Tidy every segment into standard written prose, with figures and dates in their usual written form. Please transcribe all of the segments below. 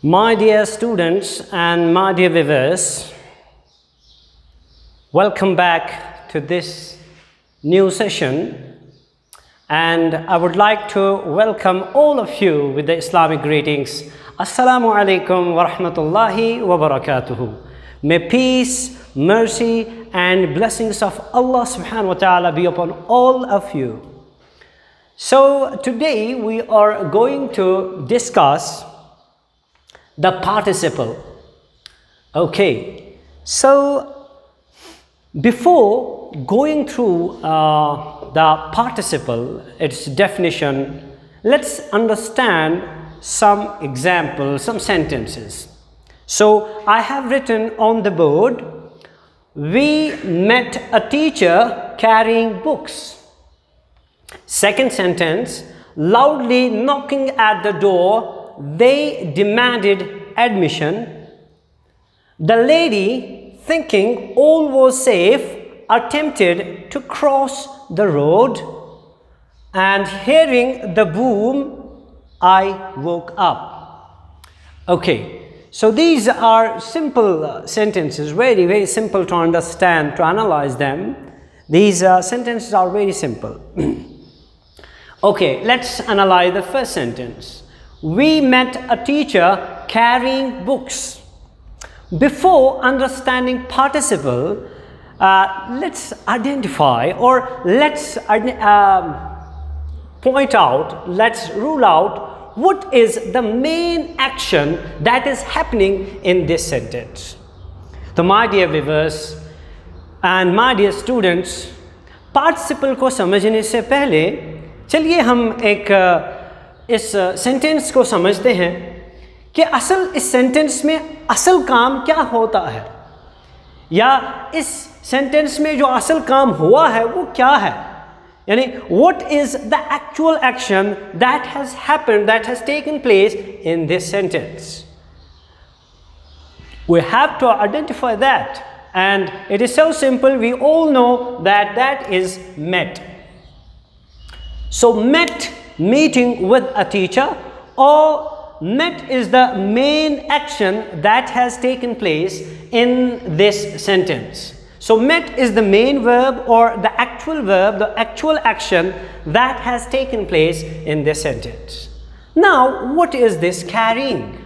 My dear students and my dear viewers, welcome back to this new session, and I would like to welcome all of you with the Islamic greetings. Assalamu alaikum wa rahmatullahi wa barakatuhu. May peace, mercy and blessings of Allah subhanahu wa ta'ala be upon all of you. So today we are going to discuss the participle. Okay, so before going through the participle, its definition, let's understand some examples, some sentences. So I have written on the board, we met a teacher carrying books. Second sentence, loudly knocking at the door, they demanded admission. The lady, thinking all was safe, attempted to cross the road, and hearing the boom, I woke up. Okay, so these are simple sentences, very simple to understand, to analyze them. These sentences are very simple. Okay, let's analyze the first sentence. We met a teacher carrying books. Before understanding participle, let's identify, or let's point out, let's rule out what is the main action that is happening in this sentence. So my dear viewers and my dear students, participle को समझने से पहले चलिए हम एक इस sentence को समझते हैं कि असल इस सेंटेंस में असल काम क्या होता है, या इस सेंटेंस में जो असल काम हुआ है वो क्या है, यानी what is the actual action that has happened, that has taken place in this sentence. We have to identify that, and it is so simple. We all know that that is met. So met, meeting with a teacher, or met is the main action that has taken place in this sentence. So met is the main verb, or the actual action that has taken place in this sentence. Now what is this carrying?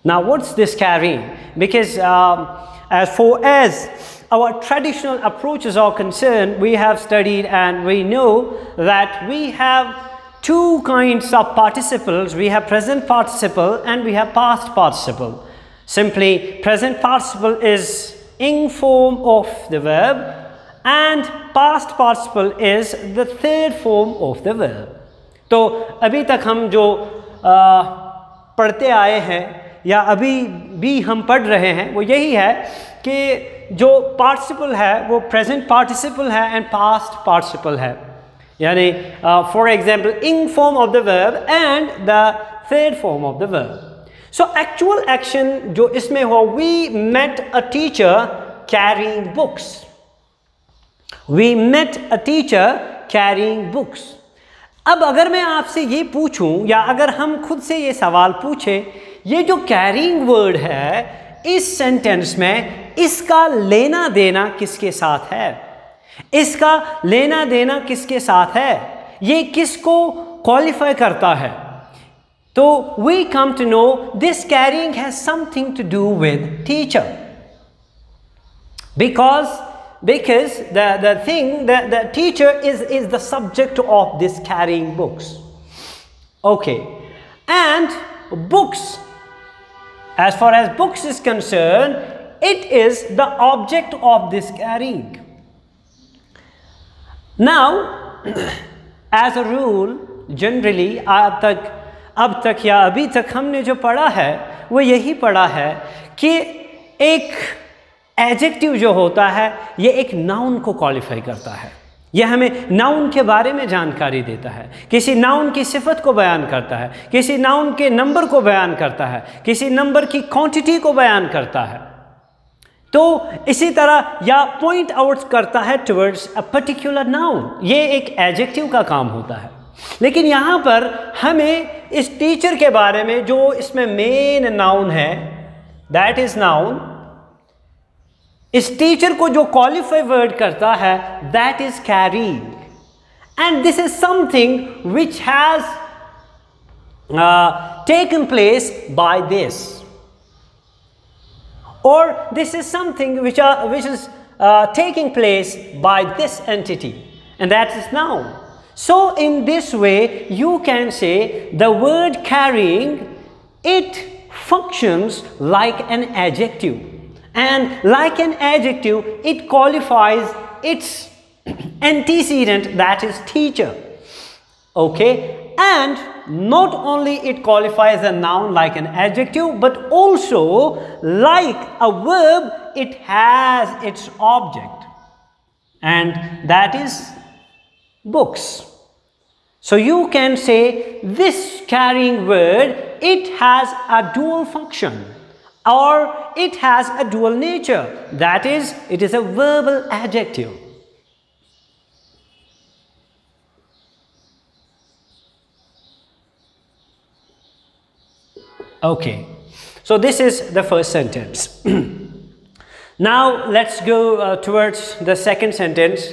Now what's this carrying? Because as far as our traditional approaches are concerned, we have studied and we know that we have two kinds of participles. We have present participle and we have past participle. Simply, present participle is ing form of the verb and past participle is the third form of the verb. तो अभी तक हम जो पढ़ते आए हैं या अभी भी हम पढ़ रहे हैं वो यही है कि जो पार्टिसिपल है वो प्रेजेंट पार्टिसिपल है एंड पास्ट पार्टिसिपल है, यानी for example ing form of the verb and the third form of the verb. So actual action जो इसमें हुआ, we met a teacher carrying books. We met a teacher carrying books. अब अगर मैं आपसे ये पूछूं या अगर हम खुद से ये सवाल पूछें, ये जो carrying word है इस सेंटेंस में, इसका लेना देना किसके साथ है, इसका लेना देना किसके साथ है, ये किसको क्वालिफाई करता है? तो we come to know this carrying has something to do with teacher, because the teacher is the subject of this carrying books. Okay, and books, as far as books is concerned, it is the object of this carrying. Now, as a rule, generally, अब तक या अभी तक हमने जो पढ़ा है वो यही पढ़ा है कि एक एडजेक्टिव जो होता है ये एक नाउन को क्वालिफाई करता है, यह हमें नाउन के बारे में जानकारी देता है, किसी नाउन की सिफत को बयान करता है, किसी नाउन के नंबर को बयान करता है, किसी नंबर की क्वांटिटी को बयान करता है। तो इसी तरह या पॉइंट आउट करता है टुवर्ड्स अ पर्टिकुलर नाउन, ये एक एडजेक्टिव का काम होता है। लेकिन यहाँ पर हमें इस टीचर के बारे में, जो इसमें मेन नाउन है, दैट इज नाउन, इस टीचर को जो क्वालिफाई वर्ड करता है, that is carrying, and this is something which has taken place by this, or this is something which is taking place by this entity, and that is noun. So in this way you can say the word carrying, it functions like an adjective, and like an adjective it qualifies its antecedent, that is teacher. Okay, and not only it qualifies a noun like an adjective, but also like a verb it has its object, and that is books. So you can say this carrying word, it has a dual function, or it has a dual nature, that is, it is a verbal adjective. Okay, so this is the first sentence. Now let's go towards the second sentence.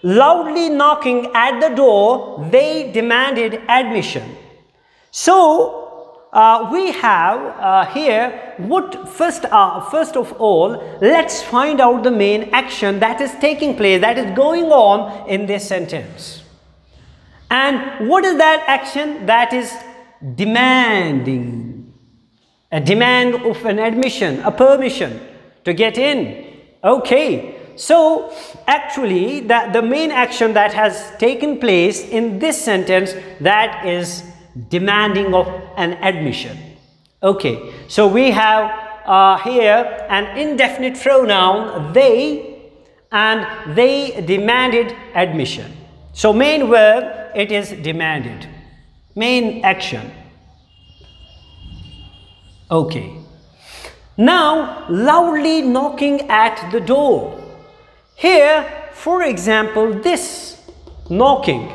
Loudly knocking at the door, they demanded admission. So we have here what first of all, let's find out the main action that is taking place, that is going on in this sentence. And what is that action? That is demanding. A demand of an admission, a permission to get in. Okay, so actually the main action that has taken place in this sentence, that is demanding of an admission. Okay, so we have here an indefinite pronoun they, and they demanded admission. So main verb, it is demanded, main action. Okay, now loudly knocking at the door. Here, for example, this knocking,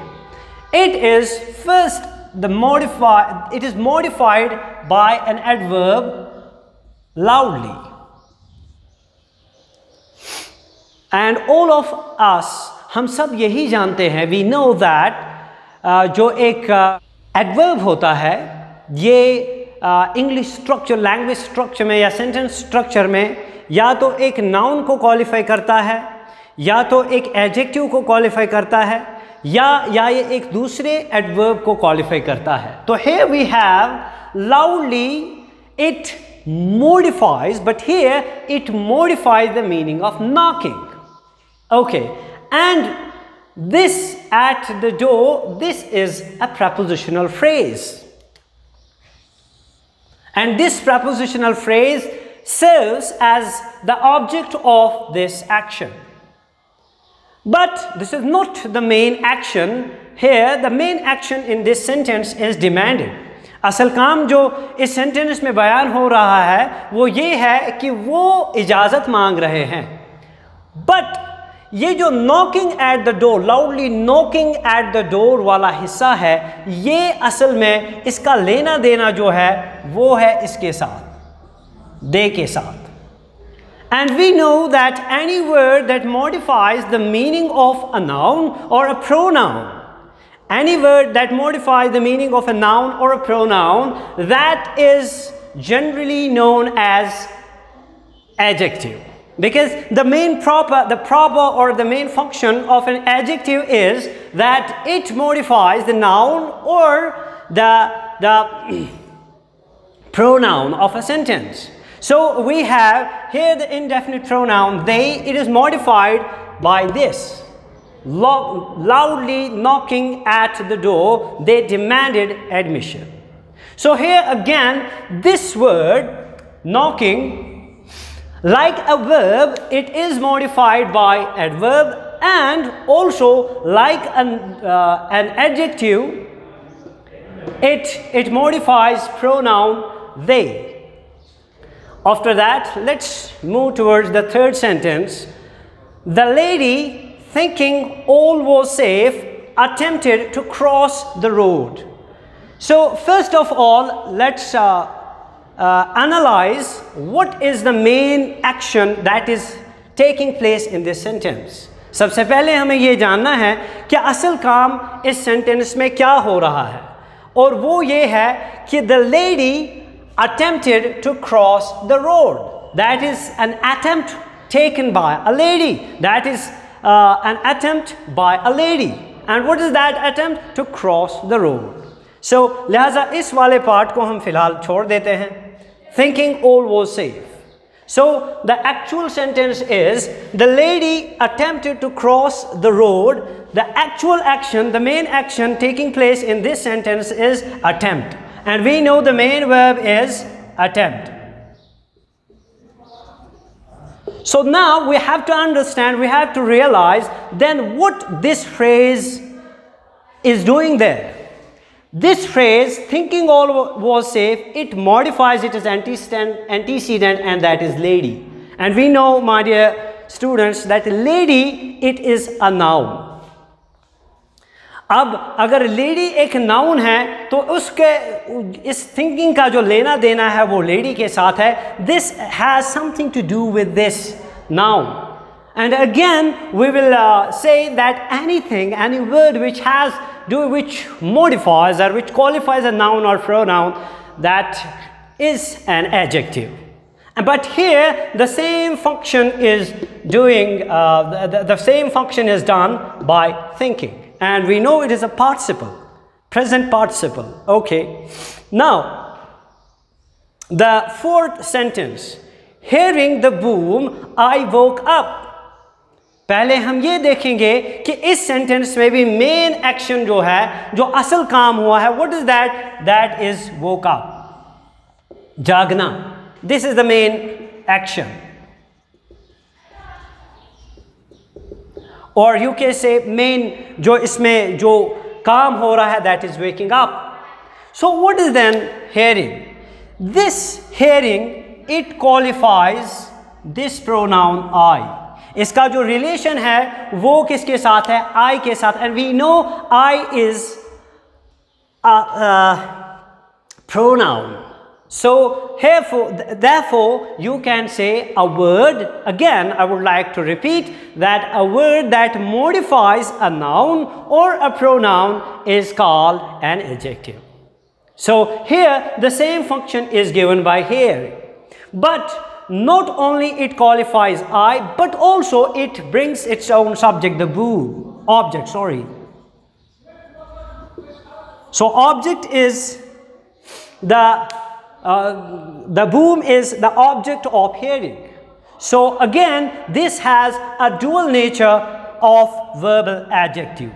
it is first it is modified by an adverb loudly, and all of us, हम सब यही जानते हैं, we know that जो एक adverb होता है, ये इंग्लिश स्ट्रक्चर, लैंग्वेज स्ट्रक्चर में या सेंटेंस स्ट्रक्चर में या तो एक नाउन को क्वालिफाई करता है, या तो एक एडजेक्टिव को क्वालिफाई करता है, या ये एक दूसरे एडवर्ब को क्वालिफाई करता है. तो here we have loudly, it modifies, but here it modifies the meaning of knocking. Okay, and this at the door, this is a prepositional phrase. And this prepositional phrase serves as the object of this action. But this is not the main action. Here the main action in this sentence is demanded. असल काम जो इस sentence में बयान हो रहा है वो ये है कि वो इजाज़त मांग रहे हैं. But ये जो knocking at the door, loudly knocking at the door वाला हिस्सा है, ये असल में इसका लेना देना जो है वो है इसके साथ, दे के साथ. And we know that any word that modifies the meaning of a noun or a pronoun, any word that modifies the meaning of a noun or a pronoun, that is generally known as adjective. Because the proper or the main function of an adjective is that it modifies the noun or the pronoun of a sentence. So we have here the indefinite pronoun they, it is modified by this. Loudly knocking at the door, they demanded admission. So here again, this word knocking, like a verb, it is modified by adverb, and also like an adjective, it modifies pronoun they. After that, let's move towards the third sentence. The lady, thinking all was safe, attempted to cross the road. So first of all, let's analyze what is the main action that is taking place in this sentence. सबसे पहले हमें ये जानना है कि असल काम इस सेंटेंस में क्या हो रहा है, और वो ये है कि the lady attempted to cross the road. That is an attempt taken by a lady. That is an attempt by a lady. And what is that attempt? To cross the road. So लिहाजा इस वाले part को हम फिलहाल छोड़ देते हैं. Thinking all was safe. So the actual sentence is the lady attempted to cross the road. The actual action, the main action taking place in this sentence is attempt. And we know the main verb is attempt. So now we have to understand, we have to realize then what this phrase is doing there. This phrase, thinking all was safe, it modifies it as antecedent, and that is lady. And we know, my dear students, that lady, it is a noun. अब अगर lady एक noun है तो उसके इस thinking का जो लेना देना है वो लेडी के साथ है. This has something to do with this noun. And again we will say that anything, any word which modifies or which qualifies a noun or pronoun, that is an adjective. But here the same function is doing, the same function is done by thinking. And we know it is a participle, present participle. Okay. Now, the fourth sentence, hearing the boom, I woke up. पहले हम ये देखेंगे कि इस sentence में भी main action जो है, जो असल काम हुआ है, what is that? That is woke up. जागना. This is the main action. Or you can say main जो इसमें जो काम हो रहा है, that is waking up. So what is then hearing? This hearing, it qualifies this pronoun I. इसका जो relation है वो किसके साथ है? I के साथ. And we know I is a pronoun. So therefore you can say a word, again I would like to repeat that a word that modifies a noun or a pronoun is called an adjective. So here the same function is given by hearing, but not only it qualifies I, but also it brings its own subject, the boom, object, sorry. So object is the boom is the object of hearing. So again, this has a dual nature of verbal adjective.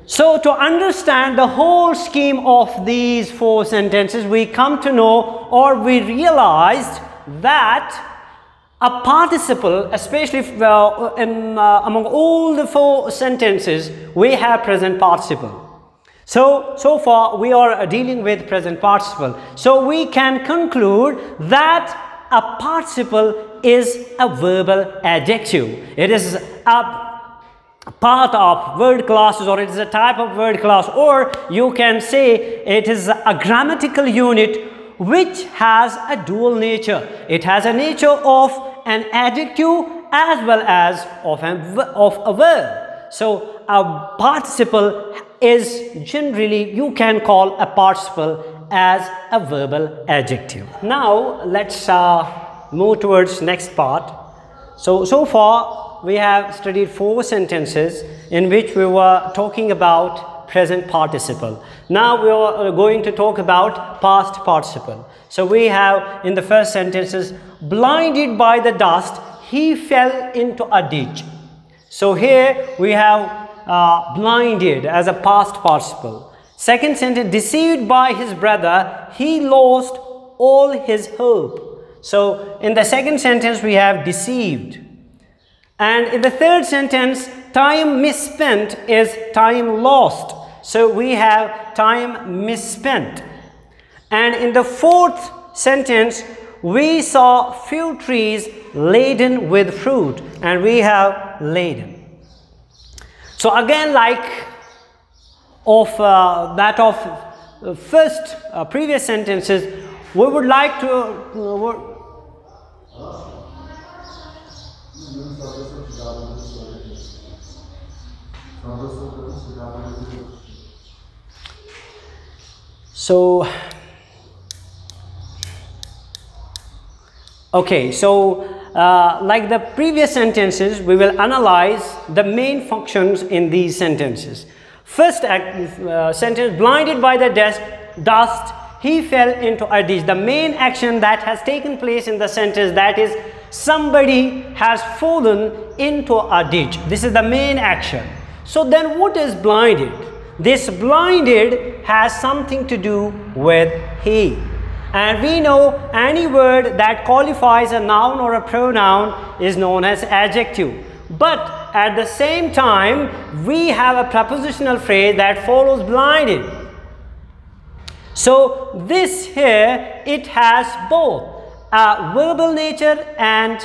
So to understand the whole scheme of these four sentences, we come to know, or we realized that a participle, especially among all the four sentences, we have present participle. So far we are dealing with present participle. So we can conclude that a participle is a verbal adjective. It is a part of word classes, or it is a type of word class, or you can say it is a grammatical unit which has a dual nature. It has a nature of an adjective as well as of a verb. So a participle is generally, you can call a participle as a verbal adjective. Now let's move towards next part. So far we have studied four sentences in which we were talking about present participle. Now we are going to talk about past participle. So we have in the first sentences, blinded by the dust, he fell into a ditch. So here we have blinded as a past participle. Second sentence, deceived by his brother, he lost all his hope. So in the second sentence we have deceived. And in the third sentence, time misspent is time lost. So we have time misspent. And in the fourth sentence, we saw few trees laden with fruit, and we have laden. So again, like of that of first previous sentences, we would like to so okay, so like the previous sentences, we will analyze the main functions in these sentences. First sentence, blinded by the dust, he fell into a ditch. The main action that has taken place in the sentence, that is, somebody has fallen into a ditch. This is the main action. So then what is blinded? This blinded has something to do with he. And we know any word that qualifies a noun or a pronoun is known as adjective. But at the same time, we have a prepositional phrase that follows blinded. So this here, it has both a verbal nature and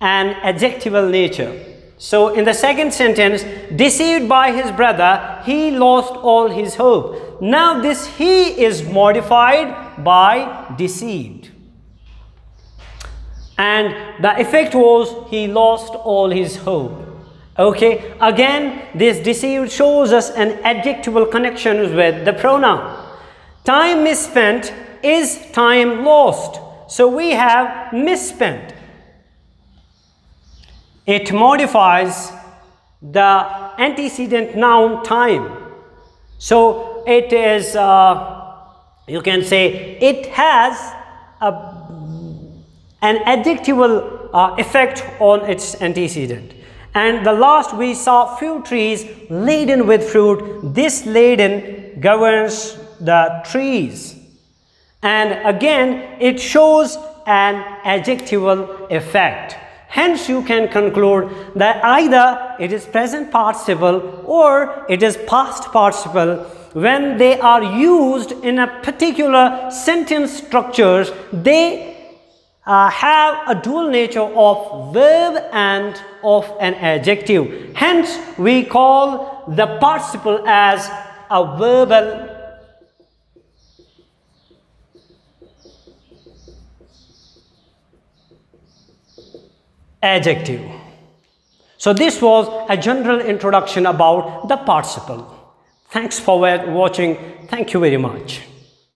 an adjectival nature. So in the second sentence, deceived by his brother, he lost all his hope. Now this he is modified by deceived. And the effect was he lost all his hope. Okay, again this deceived shows us an adjectival connection with the pronoun. Time misspent is time lost. So we have misspent. It modifies the antecedent noun time. So it is, you can say, it has an adjectival effect on its antecedent. And the last, we saw few trees laden with fruit. This laden governs the trees. And again, it shows an adjectival effect. Hence, you can conclude that either it is present participle or it is past participle. When they are used in a particular sentence structures, they have a dual nature of verb and of an adjective. Hence, we call the participle as a verbal adjective. So this was a general introduction about the participle. Thanks for watching. Thank you very much.